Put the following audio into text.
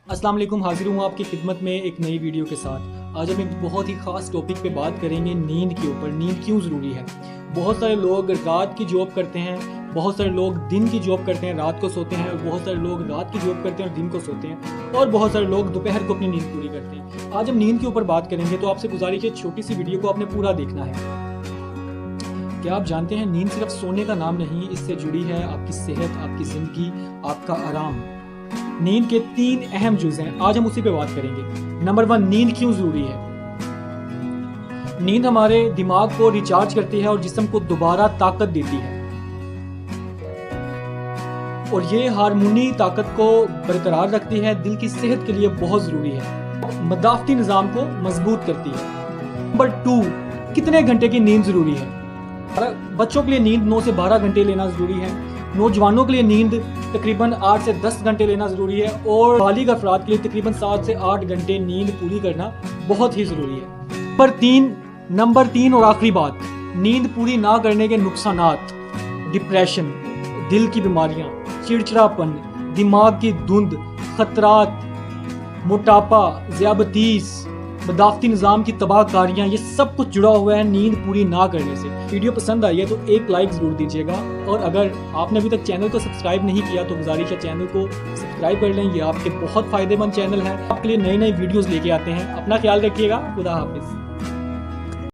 अस्सलाम वालेकुम, हाजिर हूँ आपकी खिदमत में एक नई वीडियो के साथ। आज हम एक बहुत ही ख़ास टॉपिक पे बात करेंगे नींद के ऊपर। नींद क्यों ज़रूरी है। बहुत सारे लोग रात की जॉब करते हैं, बहुत सारे लोग दिन की जॉब करते हैं, रात को सोते हैं, बहुत सारे लोग रात की जॉब करते हैं और दिन को सोते हैं, और बहुत सारे लोग दोपहर को अपनी नींद पूरी करते हैं। आज हम नींद के ऊपर बात करेंगे, तो आपसे गुजारिश है छोटी सी वीडियो को आपने पूरा देखना है। क्या आप जानते हैं नींद सिर्फ सोने का नाम नहीं, इससे जुड़ी है आपकी सेहत, आपकी ज़िंदगी, आपका आराम। नींद के 3 अहम जुज़ हैं, आज हम उसी पे बात करेंगे। नंबर 1, नींद क्यों ज़रूरी है। नींद हमारे दिमाग को रिचार्ज करती है और जिस्म को दोबारा ताकत देती है, और ये हार्मोनी ताकत को बरकरार रखती है, दिल की सेहत के लिए बहुत ज़रूरी है। मदाफ़ती निज़ाम को मजबूत करती है। नंबर 2, कितने घंटे की नींद ज़रूरी है। बच्चों के लिए नींद 9 से 12 घंटे लेना ज़रूरी है। नौजवानों के लिए नींद तकरीबन 8 से 10 घंटे लेना ज़रूरी है, और बालिग अफराद के लिए तकरीबन 7 से 8 घंटे नींद पूरी करना बहुत ही ज़रूरी है। नंबर 3 और आखिरी बात, नींद पूरी ना करने के नुकसानात। डिप्रेशन, दिल की बीमारियाँ, चिड़चिड़ापन, दिमाग की धुंध, खतरात, मोटापा, ज़ियाबतीस, मदाफ़ती निज़ाम की तबाहकारियाँ, ये सब कुछ जुड़ा हुआ है नींद पूरी ना करने से। वीडियो पसंद आई है तो एक लाइक ज़रूर दीजिएगा, और अगर आपने अभी तक चैनल को सब्सक्राइब नहीं किया तो गुजारिश है चैनल को सब्सक्राइब कर लें। ये आपके बहुत फ़ायदेमंद चैनल है, आपके लिए नई नई वीडियोज़ लेके आते हैं। अपना ख्याल रखिएगा। खुदा हाफिज़।